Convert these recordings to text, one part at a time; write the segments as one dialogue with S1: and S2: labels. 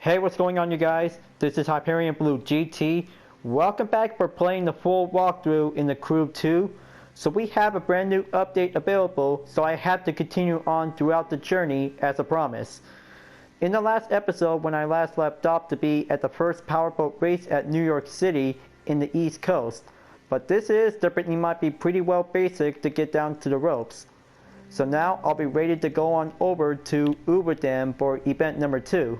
S1: Hey, what's going on, you guys? This is Hyperion-Blue-GT. Welcome back for playing the full walkthrough in the Crew 2. So we have a brand new update available, so I have to continue on throughout the journey as a promise. In the last episode, when I last left off to be at the first Powerboat race at New York City in the East Coast. But this is definitely might be pretty well basic to get down to the ropes. So now I'll be ready to go on over to Uber for event number 2.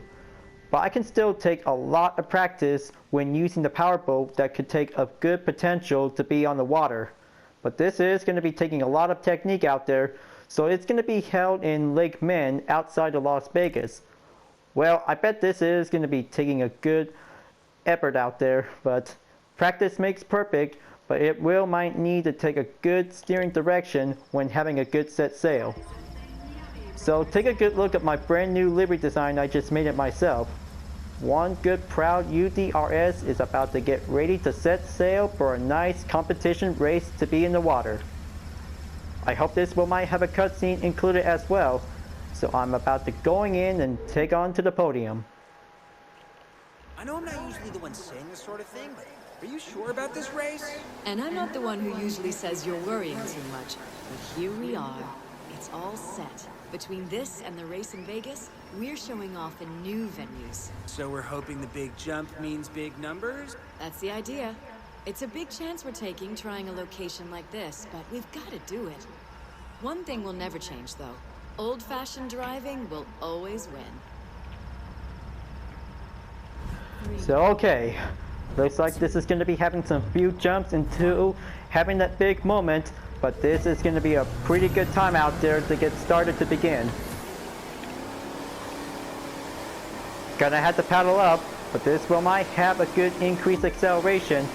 S1: But I can still take a lot of practice when using the powerboat that could take a good potential to be on the water. But this is going to be taking a lot of technique out there, so it's going to be held in Lake Men outside of Las Vegas. Well, I bet this is going to be taking a good effort out there, but practice makes perfect, but it might need to take a good steering direction when having a good set sail. So take a good look at my brand new livery design. I just made it myself. One good proud UDRS is about to get ready to set sail for a nice competition race to be in the water. I hope this might have a cutscene included as well, so I'm about to going in and take on to the podium.
S2: I know I'm not usually the one saying this sort of thing, but are you sure about this race?
S3: And I'm not the one who usually says you're worrying too much, but here we are. It's all set. Between this and the race in Vegas, we're showing off in new venues.
S2: So we're hoping the big jump means big numbers?
S3: That's the idea. It's a big chance we're taking trying a location like this, but we've got to do it. One thing will never change, though. Old-fashioned driving will always win.
S1: So okay, looks like this is going to be having some few jumps into having that big moment. But this is going to be a pretty good time out there to get started to begin. Gonna have to paddle up, but this might have a good increased acceleration.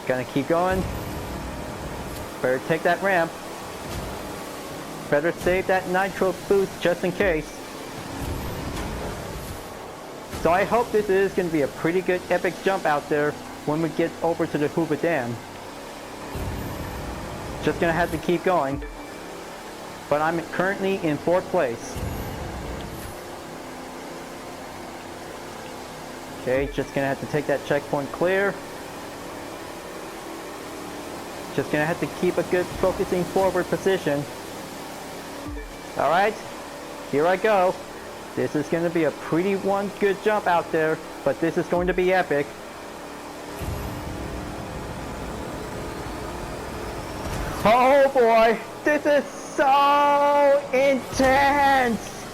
S1: Gonna keep going. Better take that ramp. Better save that nitro boost just in case. So I hope this is going to be a pretty good epic jump out there when we get over to the Hoover Dam. Just gonna have to keep going. But I'm currently in 4th place. Okay, just gonna have to take that checkpoint clear. Just gonna have to keep a good focusing forward position. Alright, here I go. This is gonna be a pretty good jump out there, but this is going to be epic. Oh boy, this is so intense!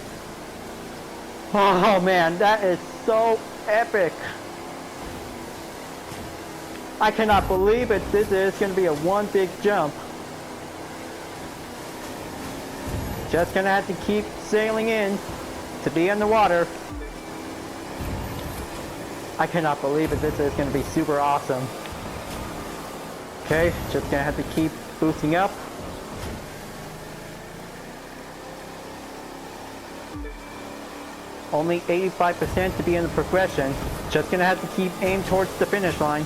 S1: Oh man, that is so epic! I cannot believe it, this is going to be a one big jump. Just gonna have to keep sailing in to be in the water. I cannot believe it, this is going to be super awesome. Okay, just gonna have to keep boosting up. Only 85% to be in the progression. Just gonna have to keep aim towards the finish line.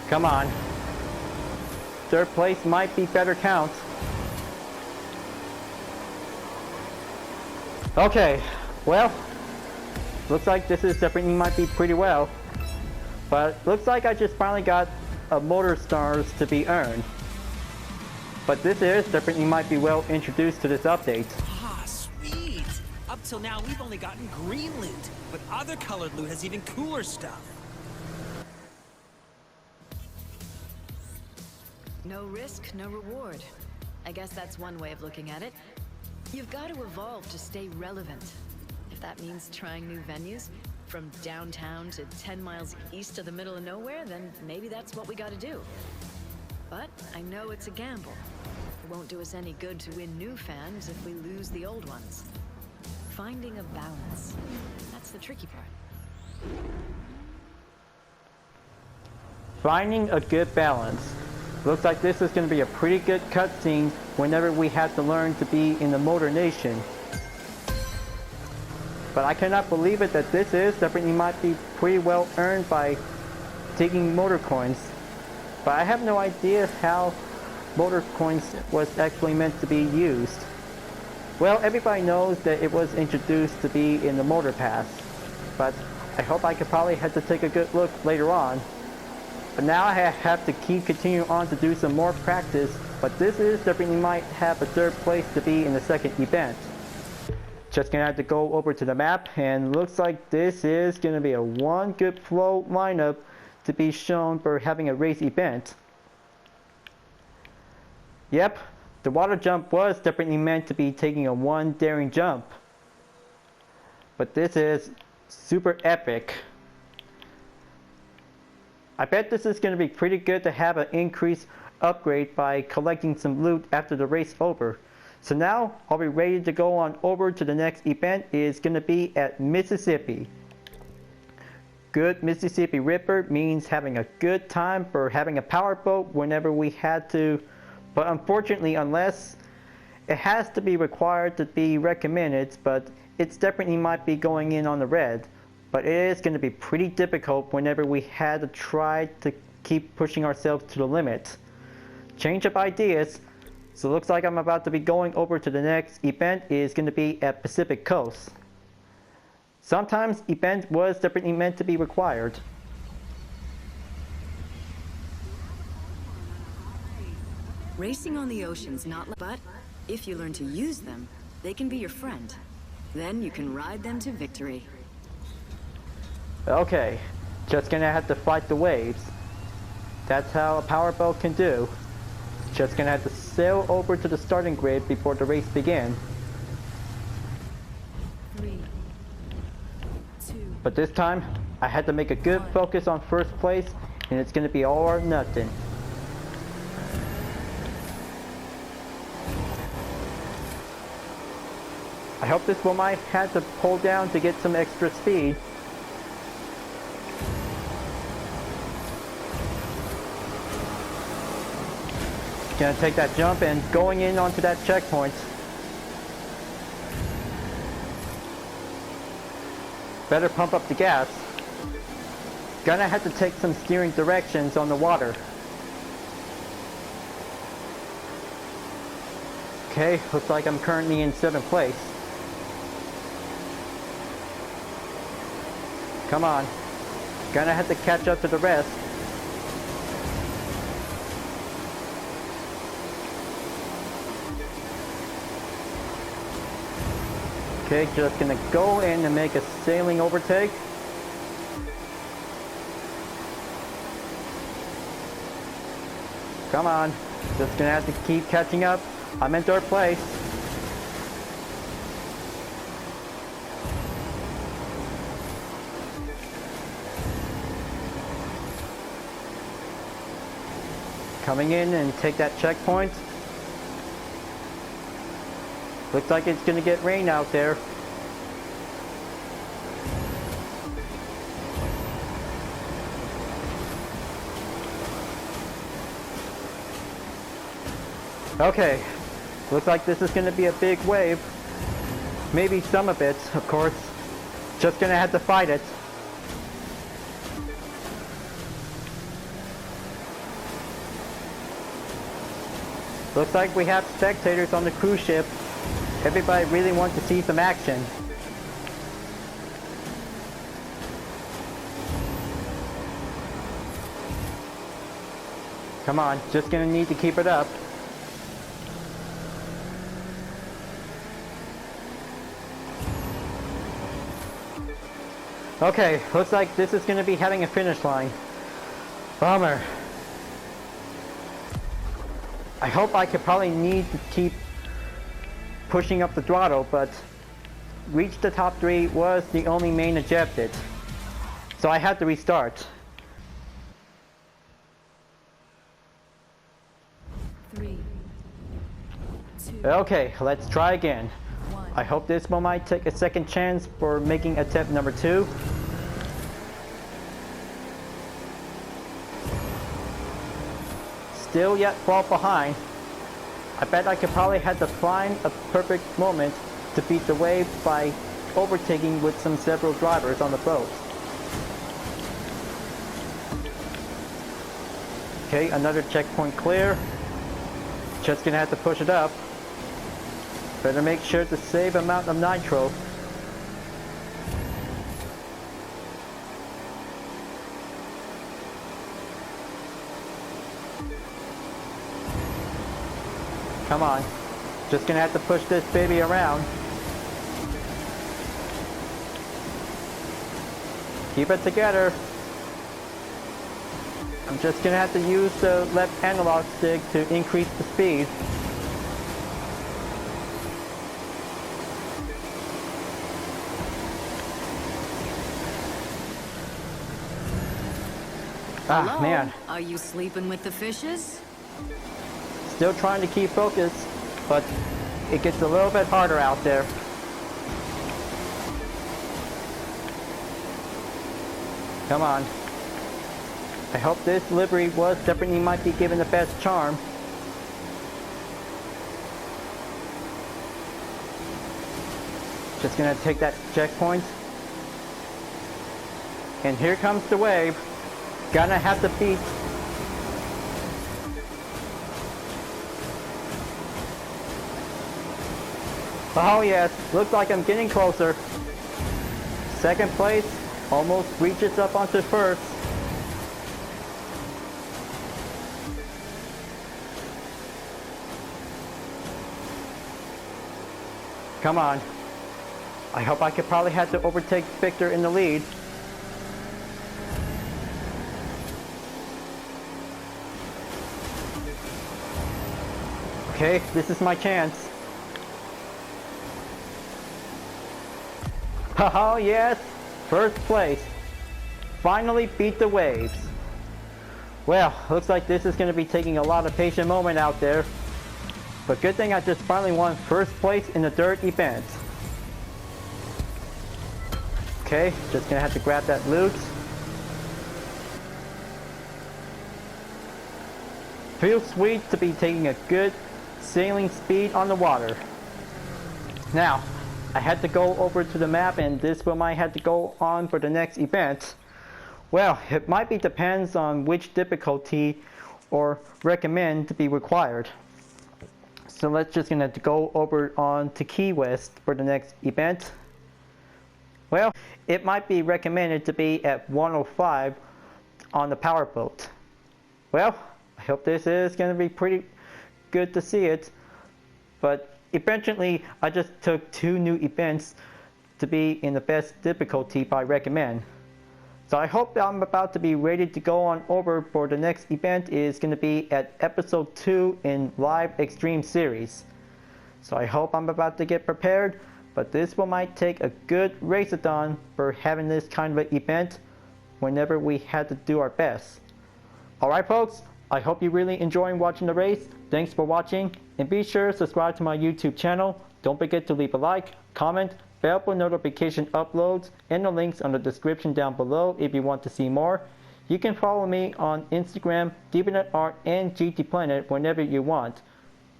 S1: Come on. 3rd place might be better count. Okay, well, looks like this is definitely might be pretty well. But looks like I just finally got a motor stars to be earned. But this is definitely might be well introduced to this update.
S2: Ah, sweet! Up till now, we've only gotten green loot, but other colored loot has even cooler stuff.
S3: No risk, no reward. I guess that's one way of looking at it. You've got to evolve to stay relevant. If that means trying new venues, from downtown to 10 miles east of the middle of nowhere, then maybe that's what we gotta do. But I know it's a gamble. It won't do us any good to win new fans if we lose the old ones. Finding a balance, that's the tricky part.
S1: Finding a good balance. Looks like this is going to be a pretty good cutscene whenever we have to learn to be in the Motor Nation. But I cannot believe it that this is definitely might be pretty well earned by taking motor coins. But I have no idea how motor coins was actually meant to be used. Well, everybody knows that it was introduced to be in the motor pass, but I hope I could probably have to take a good look later on. But now I have to keep continuing on to do some more practice, but this is definitely might have a third place to be in the second event. Just gonna have to go over to the map, and looks like this is gonna be a one good flow lineup to be shown for having a race event. Yep, the water jump was definitely meant to be taking a one daring jump. But this is super epic. I bet this is going to be pretty good to have an increased upgrade by collecting some loot after the race over. So now I'll be ready to go on over to the next event. Is going to be at Mississippi. Good Mississippi Ripper means having a good time for having a powerboat whenever we had to. But unfortunately, unless it has to be required to be recommended, but it's definitely might be going in on the red. But it is going to be pretty difficult whenever we had to try to keep pushing ourselves to the limit. Change of ideas. So it looks like I'm about to be going over to the next event. Is going to be at Pacific Coast. Sometimes event was definitely meant to be required.
S3: Racing on the ocean's not, but if you learn to use them, they can be your friend. Then you can ride them to victory.
S1: Okay, just gonna have to fight the waves. That's how a powerboat can do. Just gonna have to sail over to the starting grid before the race begins.
S3: 3, 2.
S1: But this time, I had to make a good focus on first place, and it's gonna be all or nothing. I hope this one might have to pull down to get some extra speed. Gonna take that jump and going in onto that checkpoint. Better pump up the gas. Gonna have to take some steering directions on the water. Okay, looks like I'm currently in 7th place. Come on. Gonna have to catch up to the rest. Okay, just gonna go in and make a sailing overtake. Come on. Just gonna have to keep catching up. I'm in 3rd place. Coming in and take that checkpoint. Looks like it's gonna get rain out there. Okay, looks like this is gonna be a big wave. Maybe some of it, of course. Just gonna have to fight it. Looks like we have spectators on the cruise ship. Everybody really wants to see some action. Come on, just gonna need to keep it up. Okay, looks like this is gonna be having a finish line. Bummer. I hope I could probably need to keep pushing up the throttle, but reach the top 3 was the only main objective. So I had to restart.
S3: 3, 2.
S1: Okay, let's try again. I hope this one might take a second chance for making attempt number 2. Still yet fall behind. I bet I could probably have to find a perfect moment to beat the wave by overtaking with some several drivers on the boat. Okay, another checkpoint clear. Just gonna have to push it up. Better make sure to save amount of nitro. Come on. Just gonna have to push this baby around. Keep it together. I'm just gonna have to use the left analog stick to increase the speed. Ah,
S3: Hello?
S1: man.
S3: Are you sleeping with the fishes?
S1: Still trying to keep focused, but it gets a little bit harder out there. Come on. I hope this livery was definitely might be given the best charm. Just gonna take that checkpoint. And here comes the wave. Gonna have to beat. Oh yes, looks like I'm getting closer. Second place almost reaches up onto first. Come on. I hope I could probably have to overtake Victor in the lead. Okay, this is my chance. Oh yes, first place. Finally beat the waves. Well, looks like this is going to be taking a lot of patient moment out there. But good thing I just finally won first place in the dirt event. Okay, just gonna have to grab that loot. Feels sweet to be taking a good sailing speed on the water. Now, I had to go over to the map and this one might have to go on for the next event. Well, it might be depends on which difficulty or recommend to be required. So let's just gonna go over on to Key West for the next event. Well, it might be recommended to be at 105 on the Powerboat. Well, I hope this is gonna be pretty good to see it. But eventually, I just took 2 new events to be in the best difficulty by recommend. So I hope I'm about to be ready to go on over for the next event is going to be at episode 2 in Live Extreme Series. So I hope I'm about to get prepared, but this one might take a good race-a-thon for having this kind of an event whenever we had to do our best. Alright folks, I hope you're really enjoying watching the race. Thanks for watching, and be sure to subscribe to my YouTube channel. Don't forget to leave a like, comment, bell for notification uploads, and the links on the description down below if you want to see more. You can follow me on Instagram, DeviantArt, and GT Planet whenever you want.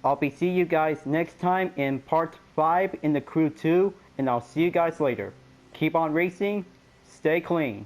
S1: I'll be seeing you guys next time in part 5 in the Crew 2, and I'll see you guys later. Keep on racing, stay clean.